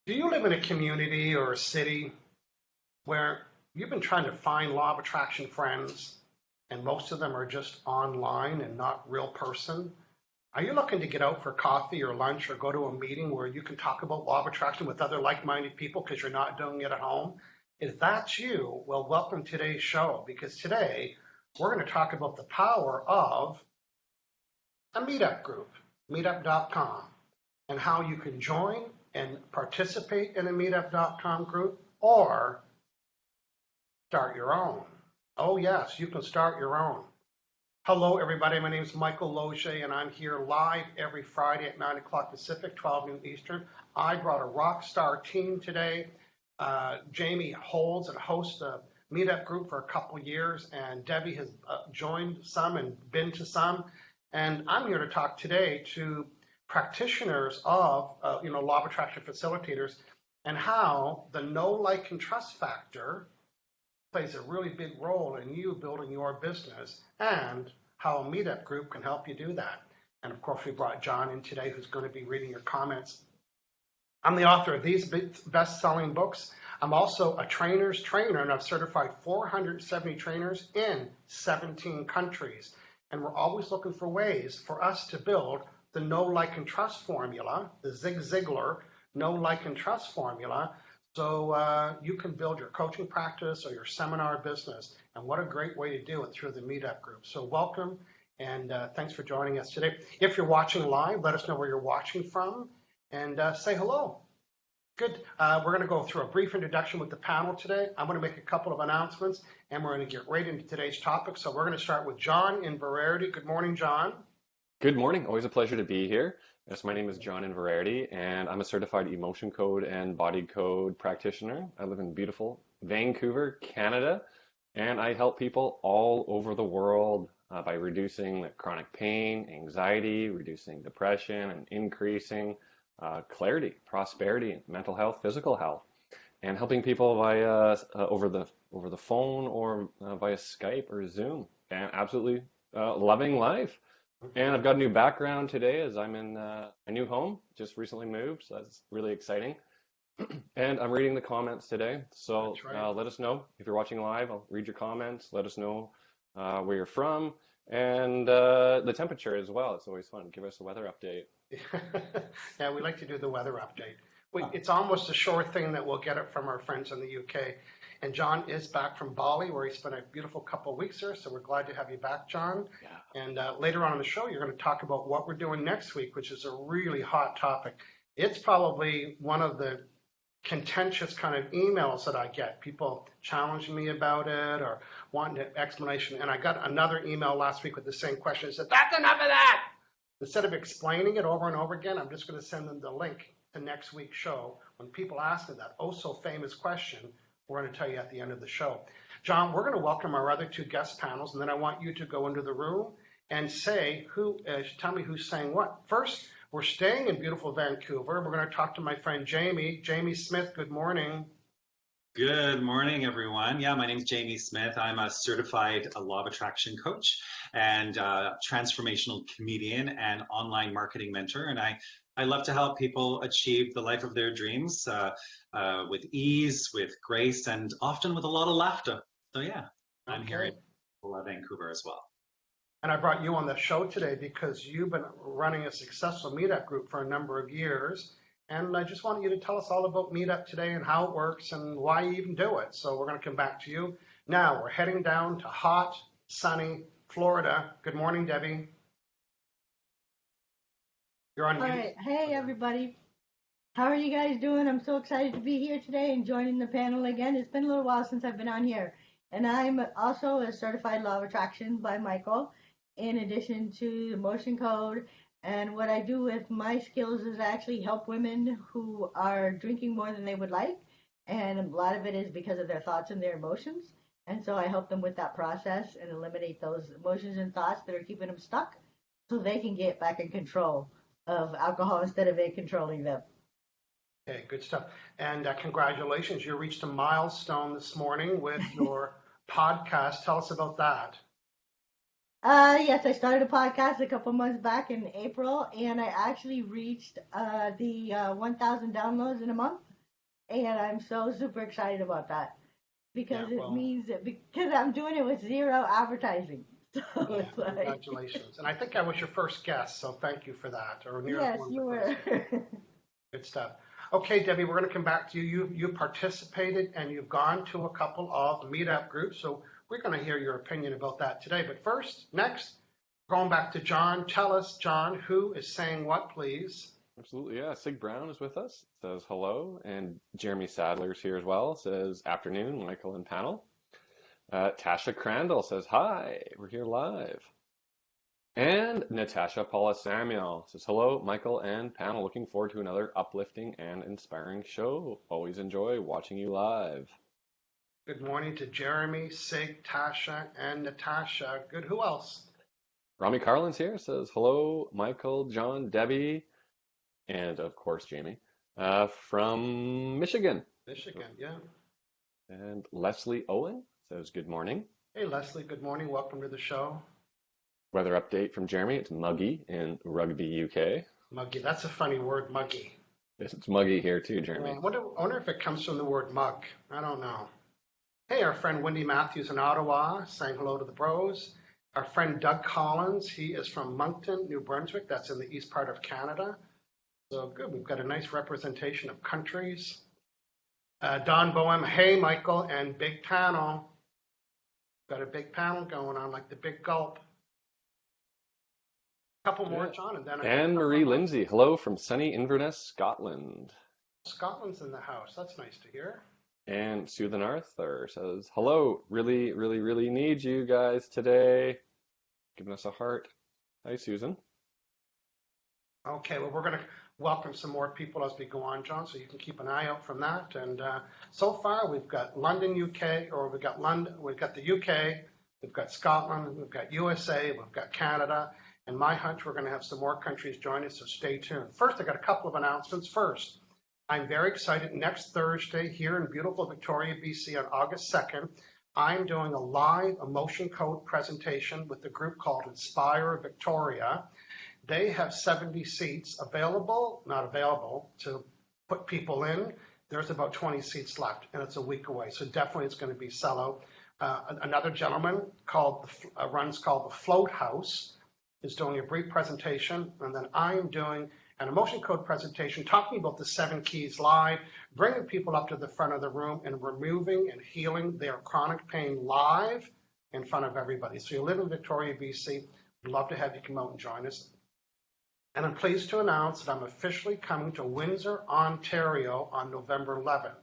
Do you live in a community or a city where you've been trying to find law of attraction friends and most of them are just online and not real person? Are you looking to get out for coffee or lunch or go to a meeting where you can talk about law of attraction with other like-minded people because you're not doing it at home? If that's you, well, welcome to today's show, because today we're going to talk about the power of a meetup group, meetup.com, and how you can join and participate in a meetup.com group or start your own. Oh yes, you can start your own. Hello everybody, my name is Michael Loge and I'm here live every Friday at 9 o'clock Pacific, 12 noon Eastern. I brought a rock star team today. Jamie holds and hosts a meetup group for a couple years, and Debbie has joined some and been to some. And I'm here to talk today to practitioners of law of attraction facilitators and how the know, like, and trust factor plays a really big role in you building your business, and how a meetup group can help you do that. And of course, we brought John in today, who's going to be reading your comments. I'm the author of these best-selling books. I'm also a trainer's trainer, and I've certified 470 trainers in 17 countries. And we're always looking for ways for us to build the know, like, and trust formula, the Zig Ziglar know, like, and trust formula, so you can build your coaching practice or your seminar business. And what a great way to do it through the meetup group. So welcome, and thanks for joining us today. If you're watching live, let us know where you're watching from, and say hello. Good. We're going to go through a brief introduction with the panel today. I'm going to make a couple of announcements, and we're going to get right into today's topic. So we're going to start with John in Verarity. Good morning, John. Good morning. Always a pleasure to be here. Yes, my name is John in Verarity, and I'm a certified emotion code and body code practitioner. I live in beautiful Vancouver, Canada, and I help people all over the world by reducing chronic pain, anxiety, reducing depression, and increasing clarity, prosperity, mental health, physical health, and helping people via over the phone or via Skype or Zoom, and absolutely loving life. And I've got a new background today as I'm in a new home, just recently moved, so that's really exciting. And I'm reading the comments today, so let us know if you're watching live. I'll read your comments. Let us know where you're from, and the temperature as well. It's always fun. Give us a weather update. Yeah, we like to do the weather update. It's almost a sure thing that we'll get it from our friends in the UK. And John is back from Bali, where he spent a beautiful couple of weeks there, so we're glad to have you back, John. Yeah. And later on in the show, you're going to talk about what we're doing next week, which is a really hot topic. It's probably one of the contentious kind of emails that I get, people challenging me about it or wanting an explanation. And I got another email last week with the same question. It said, that's enough of that. Instead of explaining it over and over again, I'm just going to send them the link to next week's show. When people ask me that oh so famous question, we're going to tell you at the end of the show. John, we're going to welcome our other two guest panels, and then I want you to go into the room and say tell me who's saying what. First, we're staying in beautiful Vancouver. We're going to talk to my friend Jamie. Jamie Smith, good morning. Good morning, everyone. Yeah, my name's Jamie Smith. I'm a certified law of attraction coach and transformational comedian and online marketing mentor. And I love to help people achieve the life of their dreams with ease, with grace, and often with a lot of laughter. So yeah, I'm here in Vancouver as well. And I brought you on the show today because you've been running a successful meetup group for a number of years. And I just wanted you to tell us all about Meetup today and how it works and why you even do it. So we're going to come back to you. Now we're heading down to hot, sunny Florida. Good morning, Debbie. You're on mute. All right. Hey, everybody. How are you guys doing? I'm so excited to be here today and joining the panel again. It's been a little while since I've been on here. And I'm also a certified law of attraction by Michael, in addition to the motion code. And what I do with my skills is actually help women who are drinking more than they would like. And a lot of it is because of their thoughts and their emotions. And so I help them with that process and eliminate those emotions and thoughts that are keeping them stuck so they can get back in control of alcohol instead of it controlling them. Okay, good stuff. And congratulations, you reached a milestone this morning with your podcast. Tell us about that. Yes, I started a podcast a couple months back in April, and I actually reached the 1,000 downloads in a month. And I'm so super excited about that because Yeah, well, it means that because I'm doing it with zero advertising. So yeah, it's like, congratulations. And I think I was your first guest, so thank you for that, or near yes, one of you the first were. guests. Good stuff. Okay, Debbie, we're going to come back to you. You participated and you've gone to a couple of meetup groups, so we're going to hear your opinion about that today. But first, next, going back to John. Tell us, John, who is saying what, please? Absolutely, yeah. Sig Brown is with us, says hello, and Jeremy Sadler's here as well, says afternoon, Michael and panel. Tasha Crandall says hi, we're here live. And Natasha Paula Samuel says hello, Michael and panel. Looking forward to another uplifting and inspiring show. Always enjoy watching you live. Good morning to Jeremy, Sig, Tasha, and Natasha. Good. Who else? Rami Carlin's here, says hello, Michael, John, Debbie, and of course Jamie from Michigan. Michigan, yeah. And Leslie Owen says good morning. Hey, Leslie, good morning. Welcome to the show. Weather update from Jeremy. It's muggy in Rugby, UK. Muggy. That's a funny word, muggy. It's muggy here too, Jeremy. I wonder if it comes from the word mug. I don't know. Hey, our friend Wendy Matthews in Ottawa saying hello to the bros. Our friend Doug Collins, he is from Moncton, New Brunswick. That's in the east part of Canada. So good. We've got a nice representation of countries. Don Boehm, hey, Michael, and big panel. Got a big panel going on, like the big gulp. Couple more, John, and then Anne Marie Lindsay, hello from sunny Inverness, Scotland. Scotland's in the house. That's nice to hear. And Susan Arthur says, hello, really, really, really need you guys today. Giving us a heart. Hi, Susan. Okay, well, we're going to welcome some more people as we go on, John, so you can keep an eye out from that. And so far, we've got London, UK, or we've got the UK, we've got Scotland, we've got USA, we've got Canada. And my hunch, we're going to have some more countries join us, so stay tuned. First, I got a couple of announcements. First, I'm very excited. Next Thursday here in beautiful Victoria, BC on August 2nd, I'm doing a live emotion code presentation with the group called Inspire Victoria. They have 70 seats not available to put people in. There's about 20 seats left, and it's a week away, so definitely it's going to be sellout. Another gentleman runs called the Float House is doing a brief presentation, and then I'm doing an emotion code presentation talking about the 7 keys live, bringing people up to the front of the room and removing and healing their chronic pain live in front of everybody. So you live in Victoria, BC, we'd love to have you come out and join us. And I'm pleased to announce that I'm officially coming to Windsor, Ontario on November 11th.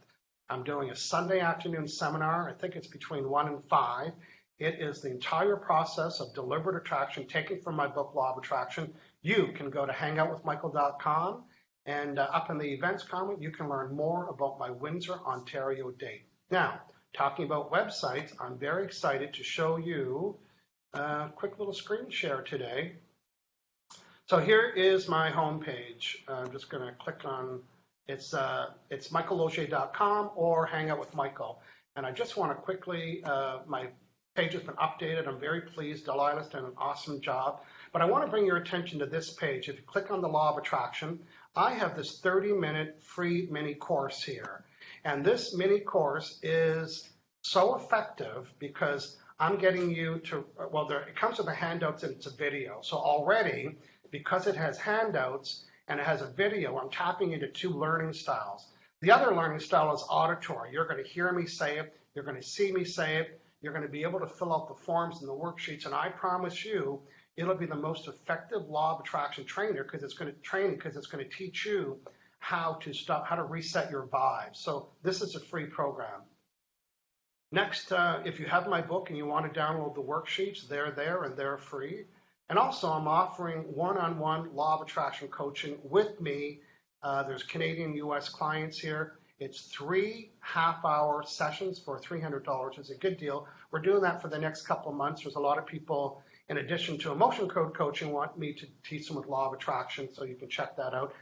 I'm doing a Sunday afternoon seminar. I think it's between 1 and 5. It is the entire process of deliberate attraction taken from my book, Law of Attraction. You can go to hangoutwithmichael.com, and up in the events comment, you can learn more about my Windsor, Ontario date. Now, talking about websites, I'm very excited to show you a quick little screen share today. So here is my homepage. I'm just going to click on it's michaellogier.com or Hangout with Michael. And I just want to quickly, my page has been updated. I'm very pleased. Delilah's done an awesome job. But I want to bring your attention to this page. If you click on the Law of Attraction, I have this 30-minute free mini course here. And this mini course is so effective because I'm getting you to, it comes with the handouts and it's a video. So already, because it has handouts and it has a video, I'm tapping into 2 learning styles. The other learning style is auditory. You're going to hear me say it. You're going to see me say it. You're going to be able to fill out the forms and the worksheets. And I promise you, it'll be the most effective law of attraction trainer because it's going to teach you how to reset your vibes. So this is a free program. Next, if you have my book and you want to download the worksheets, they're there and they're free. And also, I'm offering one-on-one law of attraction coaching with me. There's Canadian, U.S. clients here. It's 3 half-hour sessions for $300. It's a good deal. We're doing that for the next couple of months. There's a lot of people, in addition to emotion code coaching, want me to teach them with law of attraction, so you can check that out.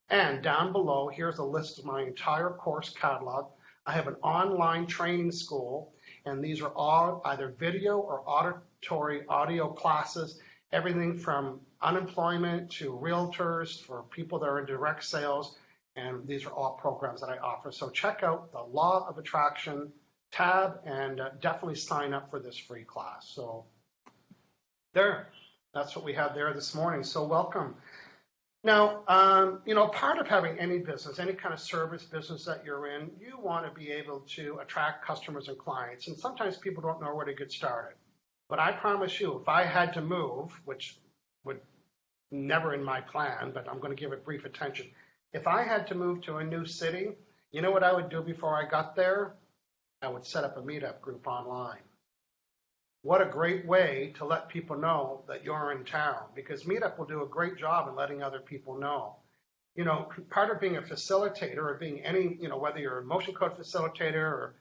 And down below, here's a list of my entire course catalog. I have an online training school, and these are all either video or auditory audio classes, everything from unemployment to realtors, for people that are in direct sales, And these are all programs that I offer. So check out the Law of Attraction tab and definitely sign up for this free class. So that's what we have there this morning. So welcome. Now, part of having any business, any kind of service business that you're in, you want to be able to attract customers and clients. And sometimes people don't know where to get started. But I promise you, if I had to move, which would never in my plan, but I'm going to give it brief attention. If I had to move to a new city, you know what I would do before I got there? I would set up a meetup group online. What a great way to let people know that you're in town, because Meetup will do a great job in letting other people know. Part of being a facilitator or being any, whether you're a motion code facilitator or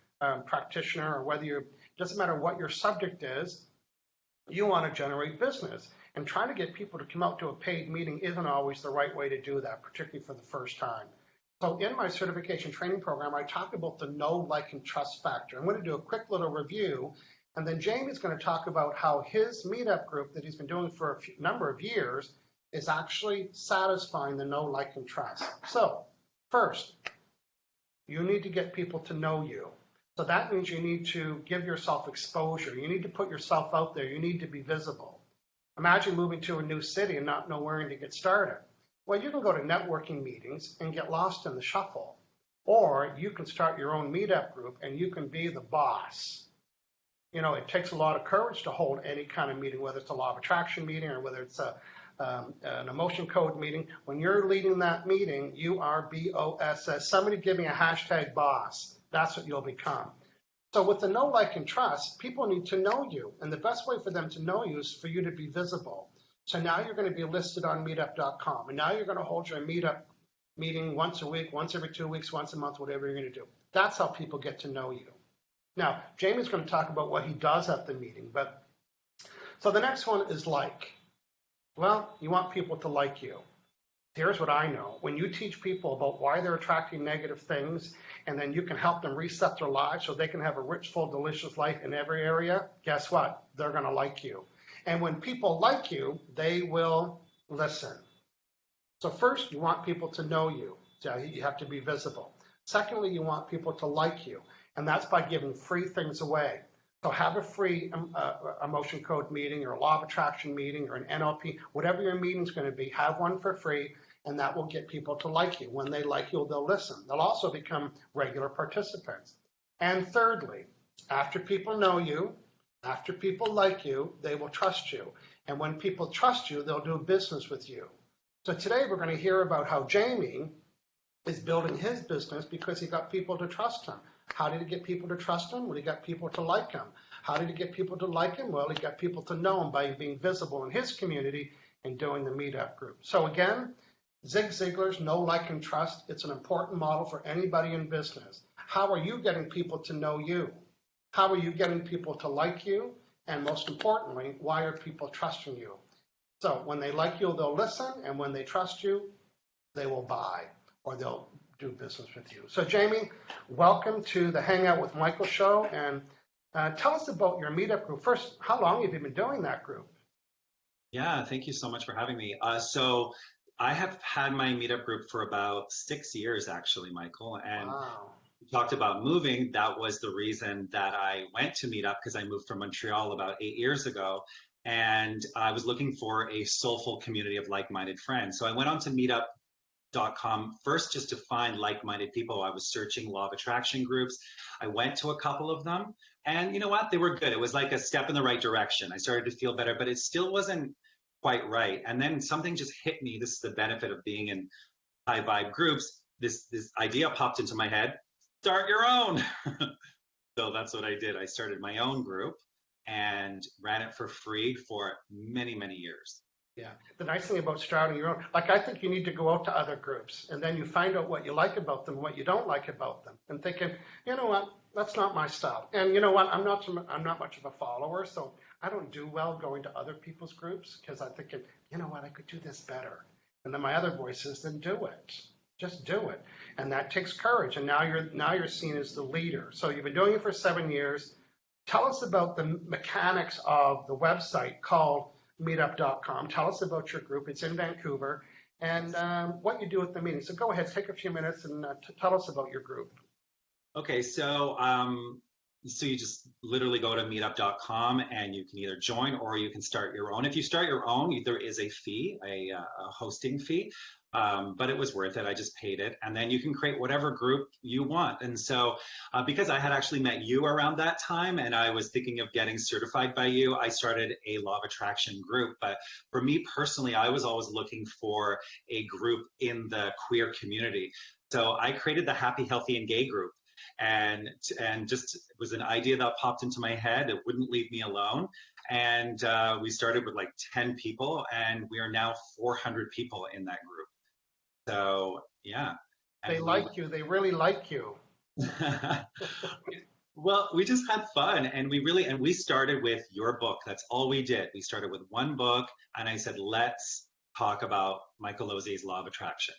practitioner or doesn't matter what your subject is, you want to generate business. And trying to get people to come out to a paid meeting isn't always the right way to do that, particularly for the first time. So in my certification training program, I talk about the know, like, and trust factor. I'm going to do a quick little review. And then Jamie's going to talk about how his meetup group that he's been doing for a number of years is actually satisfying the know, like, and trust. So first, you need to get people to know you. So that means you need to give yourself exposure. You need to put yourself out there. You need to be visible. Imagine moving to a new city and not know where to get started. Well, you can go to networking meetings and get lost in the shuffle. Or you can start your own meetup group and you can be the boss. It takes a lot of courage to hold any kind of meeting, whether it's a law of attraction meeting or whether it's an emotion code meeting. When you're leading that meeting, you are BOSS. Somebody give me a hashtag boss. That's what you'll become. So with the know, like, and trust, people need to know you. And the best way for them to know you is for you to be visible. So now you're going to be listed on meetup.com. And now you're going to hold your meetup meeting once a week, once every 2 weeks, once a month, whatever you're going to do. That's how people get to know you. Now, Jamie's going to talk about what he does at the meeting. So the next one is like. Well, you want people to like you. Here's what I know. When you teach people about why they're attracting negative things, and then you can help them reset their lives so they can have a rich, full, delicious life in every area, guess what? They're going to like you. And when people like you, they will listen. So first, you want people to know you. So you have to be visible. Secondly, you want people to like you. And that's by giving free things away. So have a free emotion code meeting or a law of attraction meeting or an NLP, whatever your meeting's going to be, have one for free, and that will get people to like you. When they like you, they'll listen. They'll also become regular participants. And thirdly, after people know you, after people like you, they will trust you. And when people trust you, they'll do business with you. So today we're going to hear about how Jamie is building his business because he got people to trust him. How did he get people to trust him? Well, he got people to like him. How did he get people to like him? Well, he got people to know him by being visible in his community and doing the meetup group. So again, Zig Ziglar's know, like, and trust. It's an important model for anybody in business. How are you getting people to know you? How are you getting people to like you? And most importantly, why are people trusting you? So when they like you, they'll listen. And when they trust you, they will buy or they'll do business with you. So Jamie, welcome to the Hangout with Michael show. And tell us about your meetup group. First, how long have you been doing that group? Yeah, thank you so much for having me. So I have had my meetup group for about 6 years, actually, Michael. And wow. You talked about moving. That was the reason that I went to meetup, because I moved from Montreal about 8 years ago. And I was looking for a soulful community of like-minded friends. So I went on to meetup.com first just to find like-minded people. I was searching law of attraction groups. I went to a couple of them, and you know what? They were good. It was like a step in the right direction. I started to feel better, but it still wasn't quite right. And then something just hit me. This is the benefit of being in high vibe groups. This idea popped into my head. Start your own. So that's what I did. I started my own group and ran it for free for many, many years. Yeah. The nice thing about starting your own, like I think you need to go out to other groups and then you find out what you like about them, what you don't like about them, and thinking, you know what, that's not my style. And you know what, I'm not much of a follower, so I don't do well going to other people's groups because I'm thinking, you know what, I could do this better. And then my other voice says, then do it. Just do it. And that takes courage. And now you're seen as the leader. So you've been doing it for 7 years. Tell us about the mechanics of the website called meetup.com. Tell us about your group. It's in Vancouver. and what you do at the meeting. So go ahead, take a few minutes and tell us about your group. Okay, so you just literally go to meetup.com and you can either join or you can start your own. If you start your own, there is a fee, a hosting fee, but it was worth it. I just paid it. And then you can create whatever group you want. And so because I had actually met you around that time and I was thinking of getting certified by you, I started a Law of Attraction group. But for me personally, I was always looking for a group in the queer community. So I created the Happy, Healthy, and Gay group. And just it was an idea that popped into my head. It wouldn't leave me alone. And we started with like 10 people, and we are now 400 people in that group. So yeah. They like you. They really like you. Well, we just had fun, and we started with your book. That's all we did. We started with one book, and I said, let's talk about Michael Lozier's Law of Attraction.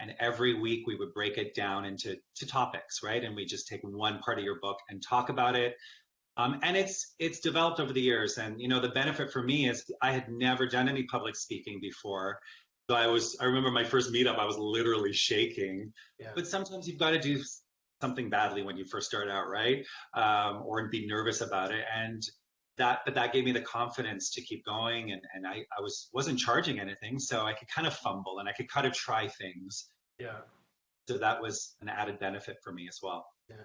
And every week we would break it down into topics, right? And we just take one part of your book and talk about it. And it's developed over the years. And the benefit for me is I had never done any public speaking before. So I remember my first meetup, I was literally shaking. Yeah. But sometimes you've got to do something badly when you first start out, right? Or be nervous about it. And that gave me the confidence to keep going, and I wasn't charging anything, so I could kind of fumble and I could kind of try things. Yeah. So that was an added benefit for me as well. Yeah.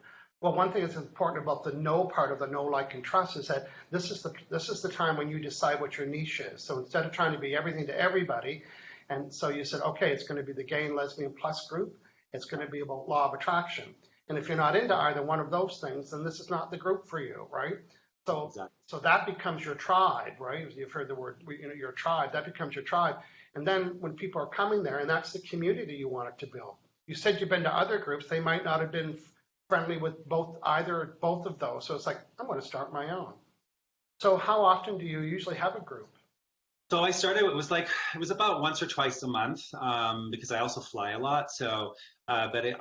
Well, one thing that's important about the know part of the know, like, and trust is that this is the time when you decide what your niche is. So instead of trying to be everything to everybody, and so you said, okay, it's going to be the gay and lesbian plus group. It's going to be about law of attraction. And if you're not into either one of those things, then this is not the group for you, right? So, exactly. So that becomes your tribe, right? You've heard the word, your tribe, that becomes your tribe. And then when people are coming there, and that's the community you want it to build. You said you've been to other groups. They might not have been friendly with both of those. So it's like, I'm going to start my own. So how often do you usually have a group? So I started, it was about once or twice a month, because I also fly a lot. So,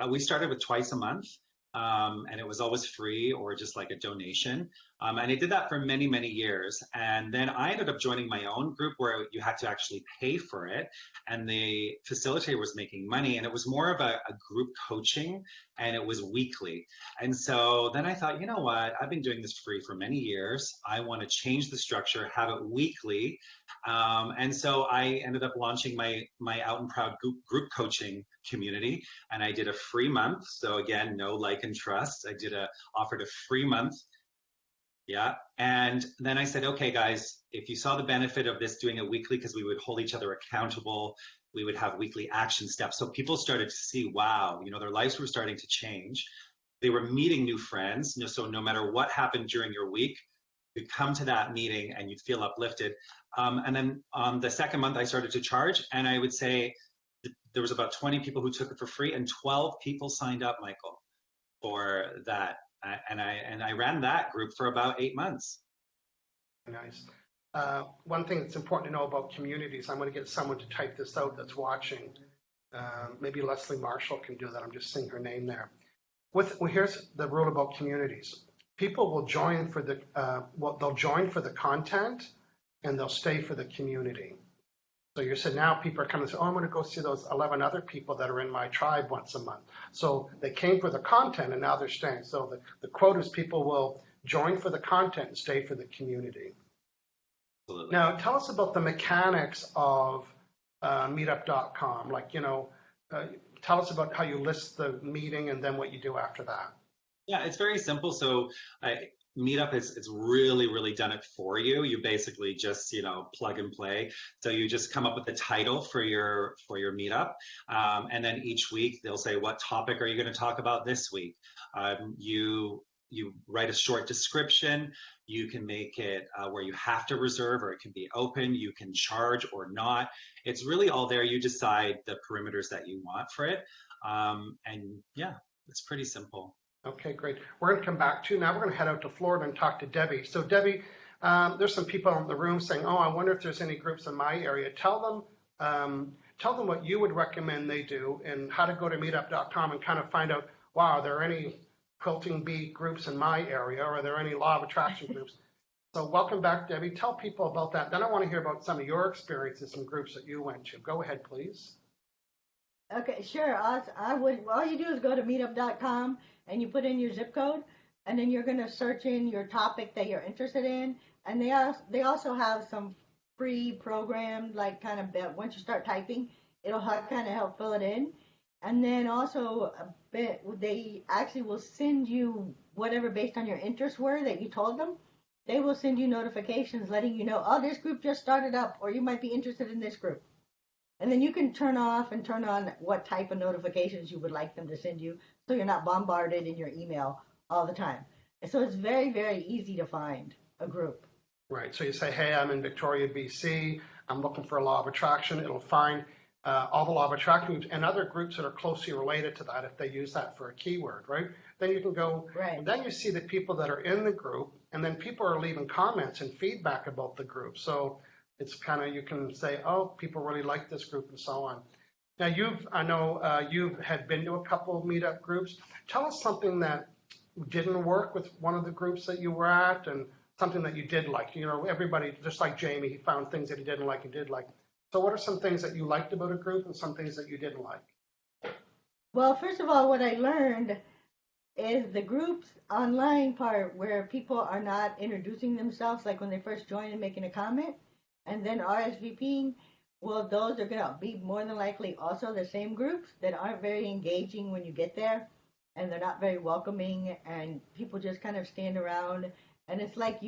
we started with twice a month. And it was always free or just like a donation. And I did that for many, many years. And then I ended up joining my own group where you had to actually pay for it. And the facilitator was making money. And it was more of a group coaching, and it was weekly. And so then I thought, you know what? I've been doing this free for many years. I want to change the structure, have it weekly. And so I ended up launching my Out and Proud group coaching community, and I did a free month. So again, no like and trust. I offered a free month. Yeah. And then I said, okay, guys, if you saw the benefit of this doing it weekly, because we would hold each other accountable, we would have weekly action steps. So people started to see, wow, their lives were starting to change. They were meeting new friends. So no matter what happened during your week, you'd come to that meeting and you'd feel uplifted. And then on the second month, I started to charge, and I would say there was about 20 people who took it for free, and 12 people signed up, Michael, for that. And I ran that group for about 8 months. Nice. One thing that's important to know about communities, I'm going to get someone to type this out that's watching. Maybe Leslie Marshall can do that. I'm just seeing her name there. Here's the rule about communities. People will join for they'll join for the content, and they'll stay for the community. So you said now people are coming and say, oh, I'm going to go see those 11 other people that are in my tribe once a month. So they came for the content, and now they're staying. So the quote is people will join for the content and stay for the community. Absolutely. Now, tell us about the mechanics of meetup.com. Tell us about how you list the meeting and then what you do after that. Yeah, it's very simple. So Meetup it's really, really done it for you. You basically just, plug and play. So you just come up with the title for your meetup. And then each week they'll say, what topic are you going to talk about this week? You write a short description. You can make it where you have to reserve, or it can be open. You can charge or not. It's really all there. You decide the perimeters that you want for it. And yeah, it's pretty simple. Okay, great. We're going to come back to now. We're going to head out to Florida and talk to Debbie. So Debbie, there's some people in the room saying, "Oh, I wonder if there's any groups in my area." Tell them what you would recommend they do, and how to go to meetup.com and kind of find out, wow, are there any quilting bee groups in my area? Or are there any law of attraction groups? So welcome back, Debbie. Tell people about that. Then I want to hear about some of your experiences, some groups that you went to. Go ahead, please. Okay, sure. I would. All you do is go to meetup.com and you put in your zip code, and then you're gonna search in your topic that you're interested in. And they also have some free program, like kind of once you start typing, it'll kind of help fill it in. And then also a bit they actually will send you whatever based on your interests were that you told them. They will send you notifications letting you know, oh, this group just started up, or you might be interested in this group. And then you can turn off and turn on what type of notifications you would like them to send you so you're not bombarded in your email all the time. And so it's very, very easy to find a group. Right. So you say, hey, I'm in Victoria, BC. I'm looking for a law of attraction. It'll find all the law of attraction groups and other groups that are closely related to that if they use that for a keyword, right? Then you can go, Right. and then you see the people that are in the group, and then people are leaving comments and feedback about the group. So it's kind of, you can say, oh, people really like this group and so on. Now I know you had been to a couple of meetup groups. Tell us something that didn't work with one of the groups that you were at and something that you did like. You know, everybody, just like Jamie, he found things that he didn't like and did like. So what are some things that you liked about a group and some things that you didn't like? Well, first of all, what I learned is the groups online part where people are not introducing themselves, like when they first join and making a comment, and then RSVPing. Well, those are going to be more than likely also the same groups that aren't very engaging when you get there, and they're not very welcoming, and people just kind of stand around, and it's like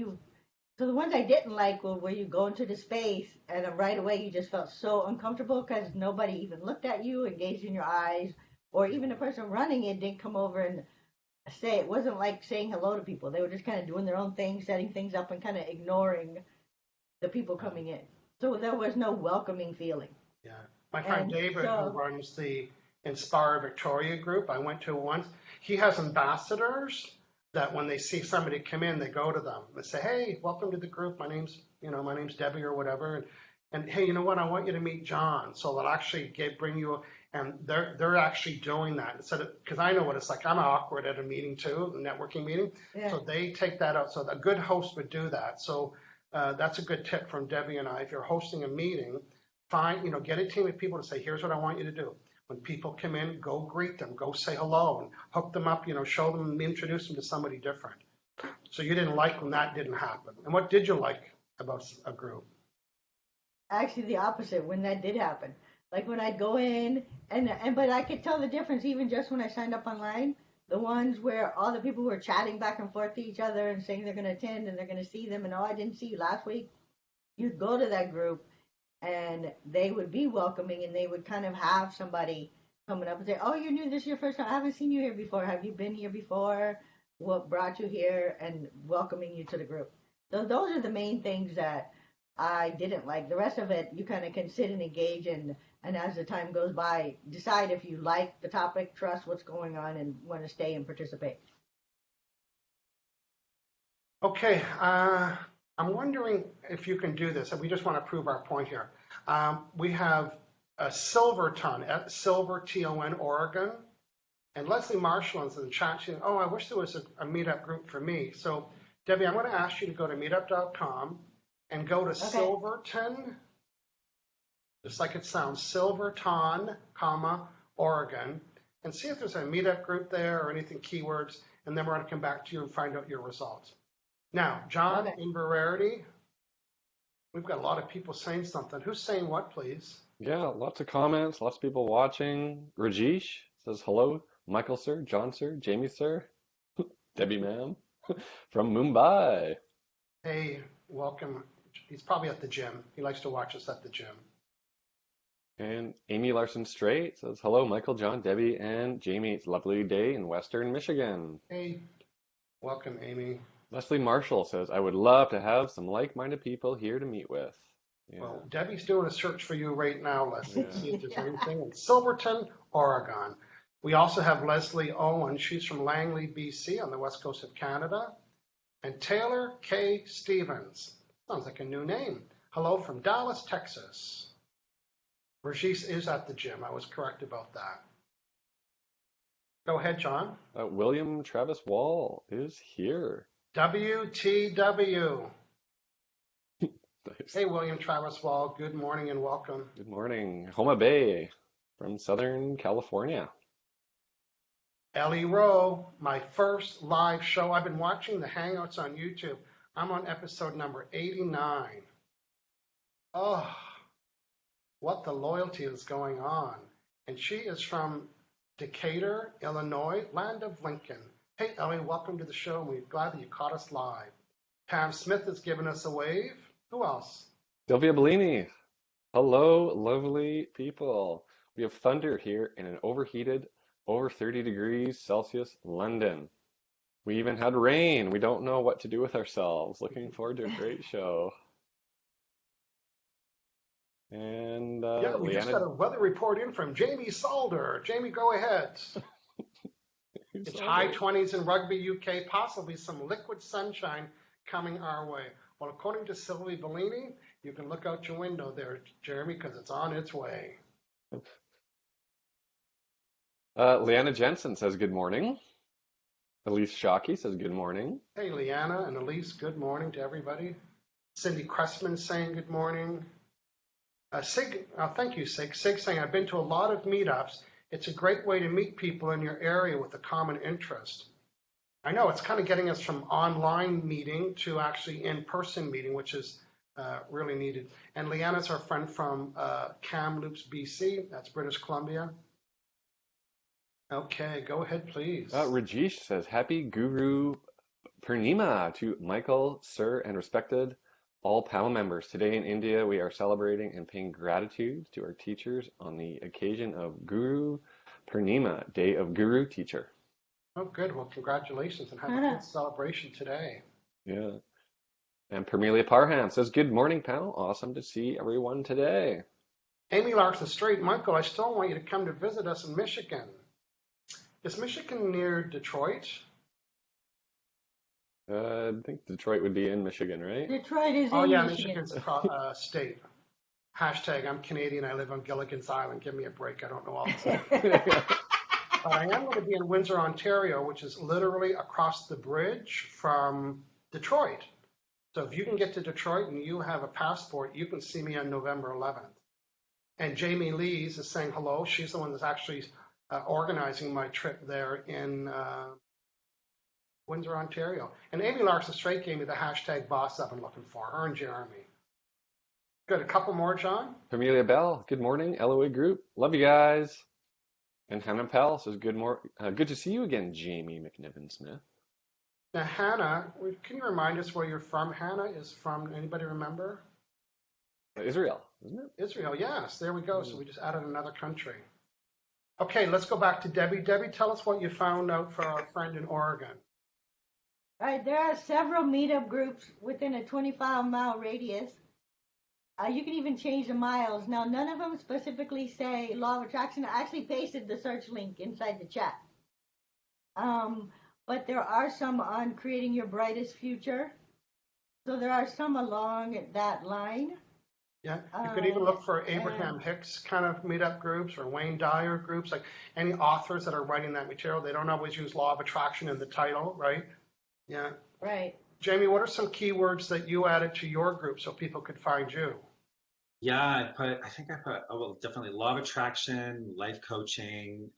so the ones I didn't like were where you go into the space and right away you just felt so uncomfortable because nobody even looked at you, engaged in your eyes, or even the person running it didn't come over and say, it wasn't like saying hello to people. They were just kind of doing their own thing, setting things up and kind of ignoring the people coming in. So there was no welcoming feeling. Yeah. My friend And David, who so, runs the Inspire Victoria group, I went to once. He has ambassadors that when they see somebody come in, they go to them. They say, hey, welcome to the group. My name's Debbie or whatever. And hey, you know what? I want you to meet John. So they'll actually bring you, and they're actually doing that instead of, because I know what it's like. I'm awkward at a meeting too, a networking meeting. yeah. So they take that out. So a good host would do that. So that's a good tip from Debbie and I. If you're hosting a meeting, get a team of people to say, here's what I want you to do. When people come in, go greet them, go say hello, and hook them up, show them, introduce them to somebody different. So you didn't like when that didn't happen. And what did you like about a group? Actually, the opposite when that did happen. Like when I'd go in, but I could tell the difference even just when I signed up online. The ones where all the people were chatting back and forth to each other and saying they're going to attend and they're going to see them, and oh, I didn't see you last week. You'd go to that group and they would be welcoming and they would kind of have somebody coming up and say, oh, you're new, this is your first time, I haven't seen you here before, have you been here before, what brought you here, and welcoming you to the group. So those are the main things that I didn't like. The rest of it you kind of can sit and engage and as the time goes by decide if you like the topic, trust what's going on, and want to stay and participate. Okay, I'm wondering if you can do this, and we just want to prove our point here. We have a Silverton, Silverton, Oregon, and Leslie Marshall is in the chat. She said, oh, I wish there was a meetup group for me. So, Debbie, I'm going to ask you to go to meetup.com and go to Silverton, just like it sounds, Silverton, Oregon, and see if there's a meetup group there or anything, keywords, and then we're going to come back to you and find out your results. Now, John in Verarity, we've got a lot of people saying something. Who's saying what, please? Yeah, lots of comments, lots of people watching. Rajesh says hello, Michael sir, John sir, Jamie sir, Debbie ma'am from Mumbai. Hey, welcome. He's probably at the gym. He likes to watch us at the gym. And Amy Larson Straight says hello, Michael, John, Debbie, and Jamie. It's a lovely day in Western Michigan. Hey, welcome, Amy. Leslie Marshall says, I would love to have some like-minded people here to meet with. Yeah. Well, Debbie's doing a search for you right now, Leslie, to see if there's Yeah. anything in Silverton, Oregon. We also have Leslie Owen. She's from Langley, BC, on the west coast of Canada. And Taylor K. Stevens. Sounds like a new name. Hello from Dallas, Texas. Rajesh is at the gym. I was correct about that. Go ahead, John. William Travis Wall is here. WTW. Nice. Hey, William Travis Wall. Good morning and welcome. Good morning. Homa Bay. from Southern California. Ellie Rowe, my first live show. I've been watching the Hangouts on YouTube. I'm on episode number 89. Oh, what the loyalty is going on. And she is from Decatur, Illinois, land of Lincoln. Hey, Ellie, welcome to the show. We're glad that you caught us live. Pam Smith has given us a wave. Who else? Sylvia Bellini. Hello, lovely people. We have thunder here in an overheated, over 30 degrees Celsius London. We even had rain. We don't know what to do with ourselves. Looking forward to a great show. And yeah, we just got a weather report in from Jamie Salder. Jamie, go ahead. It's high 20s in Rugby, UK, possibly some liquid sunshine coming our way. Well, according to Sylvie Bellini, you can look out your window there, Jeremy, because it's on its way. Leanna Jensen says good morning. Elise Shockey says good morning. Hey, Leanna and Elise, good morning to everybody. Cindy Cressman saying good morning. Sig, thank you, Sig. Sig saying, I've been to a lot of meetups. It's a great way to meet people in your area with a common interest. I know it's kind of getting us from online meeting to actually in-person meeting, which is really needed. And Leanna's our friend from Kamloops, BC. That's British Columbia. Okay, go ahead, please. Rajesh says, Happy Guru Purnima to Michael, sir, and respected all panel members. Today in India, we are celebrating and paying gratitude to our teachers on the occasion of Guru Purnima, Day of Guru Teacher. Oh, good. Well, congratulations and have a good celebration today. Yeah. And Permelia Parham says, good morning, panel. Awesome to see everyone today. Amy Larson Straight, Michael, I still want you to come to visit us in Michigan. Is Michigan near Detroit? I think Detroit would be in Michigan, right? Detroit is in Michigan. Oh, yeah, Michigan's a state. Hashtag, I'm Canadian, I live on Gilligan's Island. Give me a break, I don't know all this stuff. But I am going to be in Windsor, Ontario, which is literally across the bridge from Detroit. So if you can get to Detroit and you have a passport, you can see me on November 11th. And Jamie Lees is saying hello. She's the one that's actually organizing my trip there in Windsor, Ontario. And Amy Larson Straight gave me the hashtag boss I've been looking for, her and Jeremy. Good, a couple more, John? Amelia Bell, good morning, LOA group. Love you guys. And Hannah Pell says, good to see you again, Jamie McNiven Smith. Now, Hannah, can you remind us where you're from? Hannah is from, anybody remember? Israel, isn't it? Israel, yes. There we go. So we just added another country. Okay, let's go back to Debbie. Debbie, tell us what you found out for our friend in Oregon. All right, there are several meetup groups within a 25-mile radius. You can even change the miles. Now, none of them specifically say law of attraction. I actually pasted the search link inside the chat. But there are some on creating your brightest future. So there are some along that line. Yeah, you could even look for Abraham Hicks kind of meetup groups or Wayne Dyer groups, like any authors that are writing that material. They don't always use law of attraction in the title, right? Yeah. Right. Jamie, what are some keywords that you added to your group so people could find you? Yeah, I think I put, definitely law of attraction, life coaching,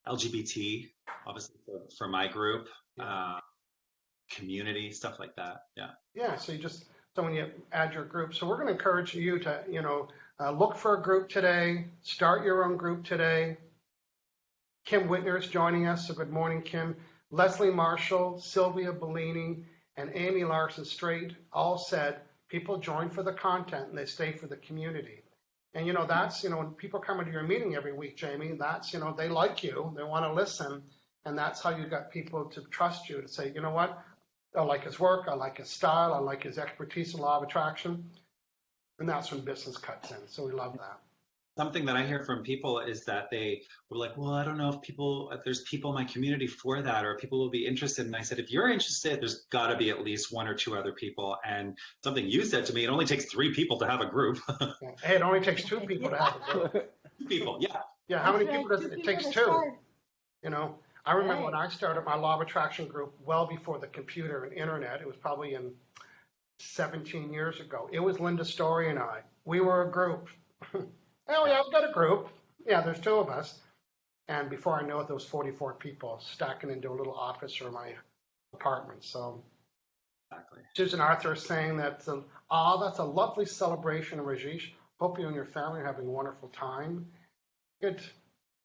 LGBT, obviously for my group, community, stuff like that. Yeah. Yeah, so when you add your group, so we're going to encourage you to, look for a group today, start your own group today. Kim Whitner is joining us, so good morning, Kim. Leslie Marshall, Sylvia Bellini, and Amy Larson Straight all said people join for the content and they stay for the community. And, that's, when people come into your meeting every week, Jamie, that's, they like you, they want to listen, and that's how you got people to trust you, to say, you know what, I like his work, I like his style, I like his expertise in law of attraction, and that's when business cuts in, so we love that. Something that I hear from people is that they were like, well, I don't know if there's people in my community for that, or people will be interested. And I said, if you're interested, there's got to be at least one or two other people. And something you said to me, it only takes 3 people to have a group. Hey, it only takes 2 people to have a group. 2 people, yeah. Yeah, how many people does it? It takes 2. I remember when I started my law of attraction group well before the computer and internet. It was probably in 17 years ago. It was Linda Story and I. We were a group. Oh, yeah, I've got a group. Yeah, there's two of us. And before I know it, there was 44 people stacking into a little office or my apartment. So Exactly. Susan Arthur is saying that, that's a lovely celebration, Rajesh. Hope you and your family are having a wonderful time. Good.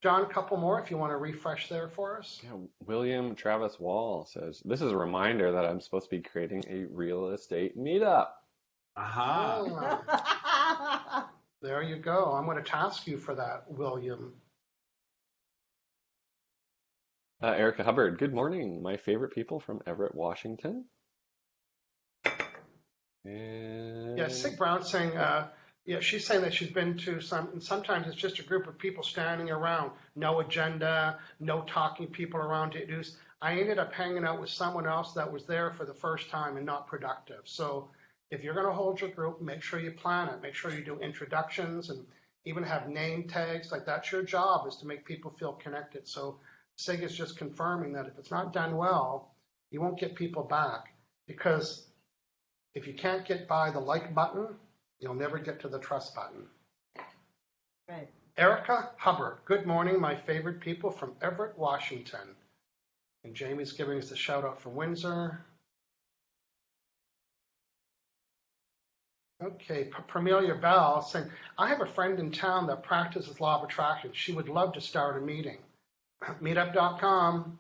John, a couple more if you want to refresh there for us. Yeah, William Travis Wall says, this is a reminder that I'm supposed to be creating a real estate meetup. Aha. Ah, there you go. I'm going to task you for that, William. Erica Hubbard, good morning. My favorite people from Everett, Washington. And Yeah, Sig Brown saying, she's saying that she's been to some, and sometimes it's just a group of people standing around, no agenda, no talking people around to introduce. I ended up hanging out with someone else that was there for the first time and not productive. So if you're going to hold your group, make sure you plan it. Make sure you do introductions and even have name tags. Like that's your job, is to make people feel connected. So Sig is just confirming that if it's not done well, you won't get people back, because if you can't get by the like button, you'll never get to the trust button. Right. Erica Hubbard, good morning, my favorite people from Everett, Washington. And Jamie's giving us a shout out from Windsor. Okay, Permelia Bell saying, I have a friend in town that practices law of attraction. She would love to start a meeting. Meetup.com.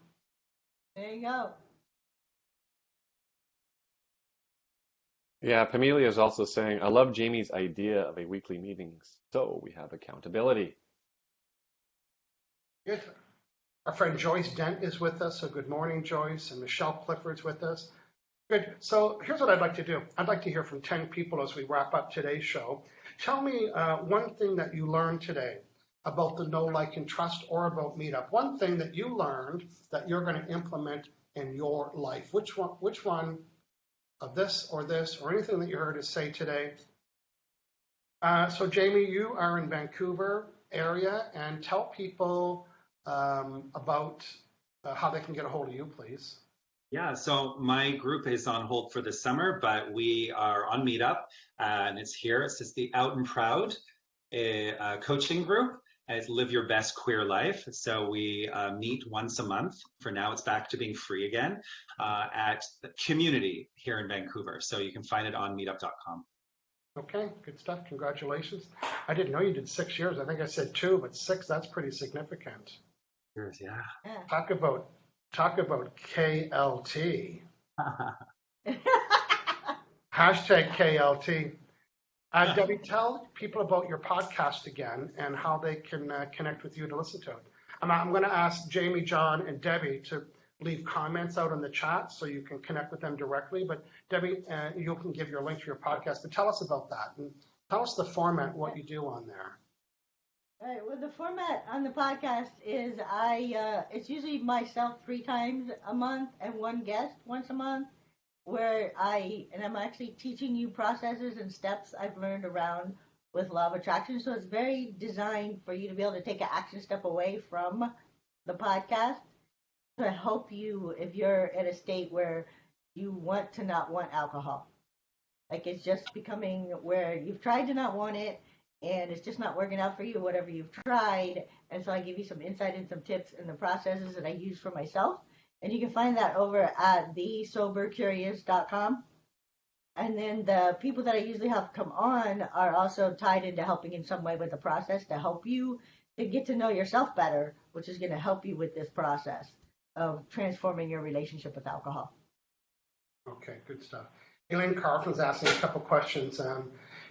There you go. yeah, Pamelia is also saying, I love Jamie's idea of a weekly meetings, so we have accountability. Good. Our friend Joyce Dent is with us, so good morning, Joyce. And Michelle Clifford's with us. Good. So here's what I'd like to do. I'd like to hear from 10 people as we wrap up today's show. Tell me one thing that you learned today about the Know, Like, and Trust, or about Meetup. One thing that you learned that you're going to implement in your life. Which one of this or anything that you heard us say today? So Jamie, you are in Vancouver area, and tell people about how they can get a hold of you, please. Yeah, so my group is on hold for the summer, but we are on Meetup, and it's here. It's just the Out and Proud coaching group. And it's Live Your Best Queer Life. So we meet once a month. For now, it's back to being free again at the community here in Vancouver. So you can find it on meetup.com. Okay, good stuff. Congratulations. I didn't know you did 6 years. I think I said 2, but 6, that's pretty significant. Cheers, yeah. Talk about KLT. Hashtag KLT. Debbie, tell people about your podcast again and how they can connect with you to listen to it. I'm going to ask Jamie, John, and Debbie to leave comments out in the chat so you can connect with them directly. But Debbie, you can give your link to your podcast. But tell us about that and tell us the format, what you do on there. All right. Well, the format on the podcast is it's usually myself 3 times a month and one guest once a month, where I'm actually teaching you processes and steps I've learned around with law of attraction. So it's very designed for you to be able to take an action step away from the podcast to help you if you're in a state where you want to not want alcohol. Like it's just becoming where you've tried to not want it and it's just not working out for you, whatever you've tried. And so I give you some insight and some tips and the processes that I use for myself. And you can find that over at thesobercurious.com. And then the people that I usually have come on are also tied into helping in some way with the process to help you to get to know yourself better, which is going to help you with this process of transforming your relationship with alcohol. Okay, good stuff. Elaine Carlton's asking a couple questions.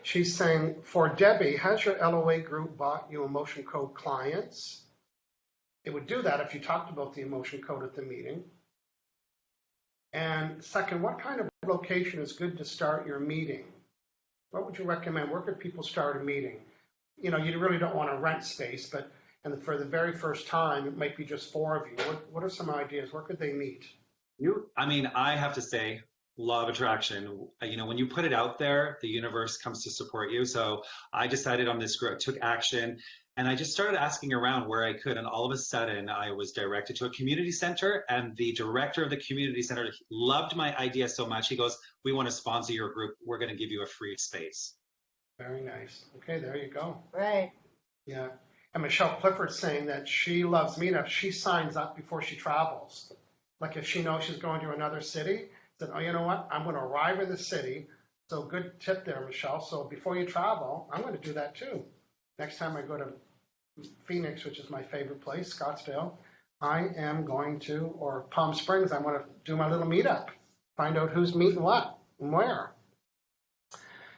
She's saying, for Debbie, has your LOA group bought you emotion code clients? It would do that if you talked about the emotion code at the meeting. And second, what kind of location is good to start your meeting? What would you recommend? Where could people start a meeting? You really don't want to rent space, but for the very first time, it might be just 4 of you. What are some ideas? Where could they meet? I have to say, law of attraction, when you put it out there, the universe comes to support you. So I decided on this group, took action, and I just started asking around where I could. And all of a sudden, I was directed to a community center, and the director of the community center loved my idea so much. He goes, we want to sponsor your group. We're going to give you a free space. Very nice. Okay, there you go. Right. Yeah. And Michelle Clifford's saying that she loves meetups. She signs up before she travels. Like if she knows she's going to another city, said, oh, you know what? I'm going to arrive in the city. So good tip there, Michelle. So before you travel, I'm going to do that too. Next time I go to Phoenix, which is my favorite place, Scottsdale, I am going to, or Palm Springs, I'm going to do my little meetup. Find out who's meeting what and where.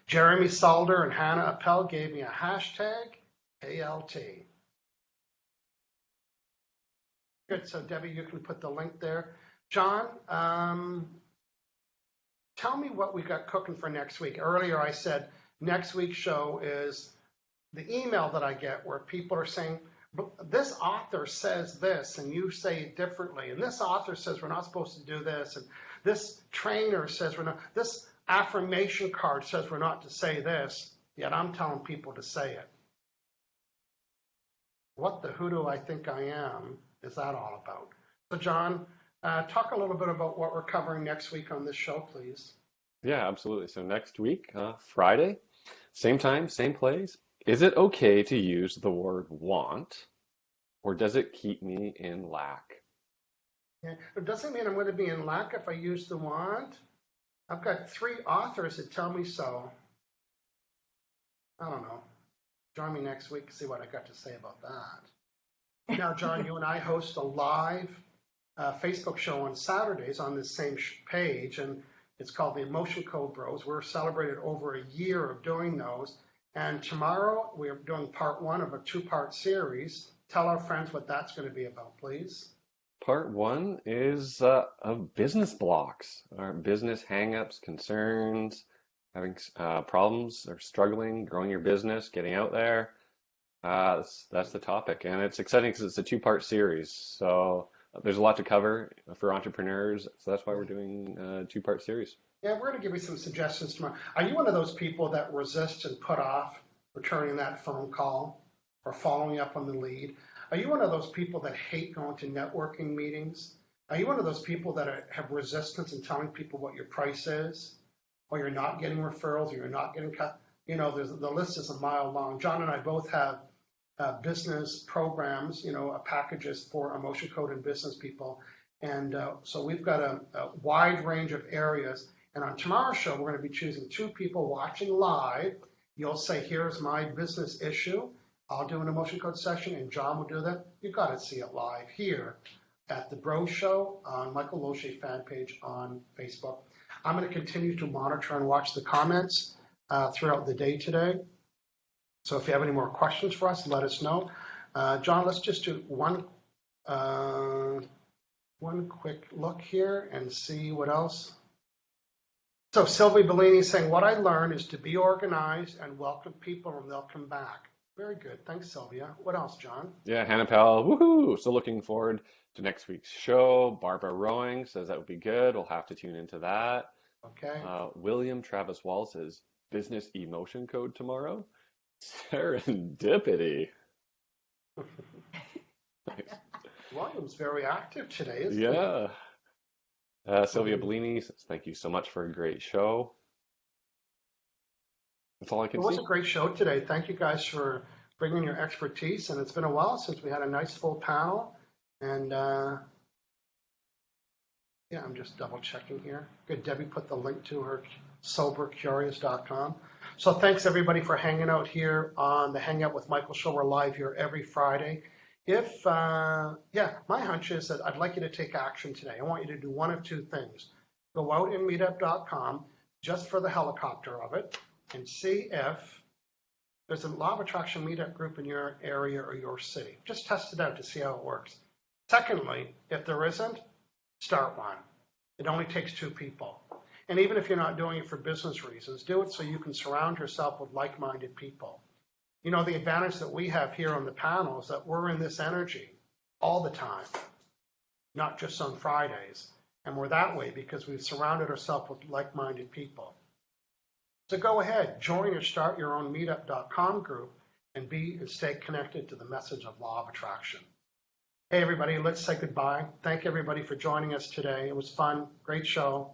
Jeremy Salder and Hannah Appel gave me a hashtag, ALT. Good, so Debbie, you can put the link there. John, tell me what we got cooking for next week. Earlier I said next week's show is the email that I get where people are saying, this author says this and you say it differently, and this author says we're not supposed to do this, and this trainer says we're not, this affirmation card says we're not to say this, yet I'm telling people to say it. What the who do I think I am is that all about? So John, talk a little bit about what we're covering next week on this show, please. Yeah, absolutely. So next week, Friday, same time, same place. Is it okay to use the word want, or does it keep me in lack? Yeah, it doesn't mean I'm going to be in lack if I use the want. I've got 3 authors that tell me so. I don't know. Join me next week to see what I got to say about that. Now, John, you and I host a live Facebook show on Saturdays on this same page, and it's called the Emotion Code Bros. We're celebrated over a year of doing those. And tomorrow we're doing part 1 of a 2-part series. Tell our friends what that's going to be about, please. Part 1 is of business blocks, or business hang-ups, concerns, having problems or struggling, growing your business, getting out there. That's the topic. And it's exciting because it's a 2-part series. So there's a lot to cover for entrepreneurs. So that's why we're doing a 2-part series. Yeah, we're going to give you some suggestions tomorrow. Are you one of those people that resist and put off returning that phone call or following up on the lead? Are you one of those people that hate going to networking meetings? Are you one of those people that have resistance in telling people what your price is? Or you're not getting referrals, or you're not getting cut? You know, the list is a mile long. John and I both have business programs, packages for emotion code and business people. And so we've got a wide range of areas. And on tomorrow's show, we're going to be choosing 2 people watching live. You'll say, here's my business issue. I'll do an emotion code session, and John will do that. You've got to see it live here at the Bro Show on Michael Loche fan page on Facebook. I'm going to continue to monitor and watch the comments throughout the day today. So if you have any more questions for us, let us know. John, let's just do one quick look here and see what else. So Sylvie Bellini is saying, what I learned is to be organized and welcome people and they'll come back. Very good. Thanks, Sylvia. What else, John? Yeah, Hannah Powell, woohoo! So looking forward to next week's show. Barbara Rowing says that would be good. We'll have to tune into that. Okay. William Travis Wall says, business emotion code tomorrow. Serendipity. Nice. William's very active today, isn't he? Yeah. Sylvia Bellini says, thank you so much for a great show. That's all I can see. It was a great show today. Thank you guys for bringing your expertise. And it's been a while since we had a nice full panel. And yeah, I'm just double checking here. Good. Debbie put the link to her sobercurious.com. So thanks everybody for hanging out here on the Hangout with Michael show. We're live here every Friday. If, my hunch is that I'd like you to take action today. I want you to do one of 2 things. Go out in meetup.com just for the helicopter of it and see if there's a law of attraction meetup group in your area or your city. Just test it out to see how it works. Secondly, if there isn't, start one. It only takes 2 people. And even if you're not doing it for business reasons, do it so you can surround yourself with like-minded people. You know, the advantage that we have here on the panel is that we're in this energy all the time, not just on Fridays. And we're that way because we've surrounded ourselves with like-minded people. So go ahead, join or start your own meetup.com group and stay connected to the message of law of attraction. Hey, everybody, let's say goodbye. Thank everybody for joining us today. It was fun. Great show.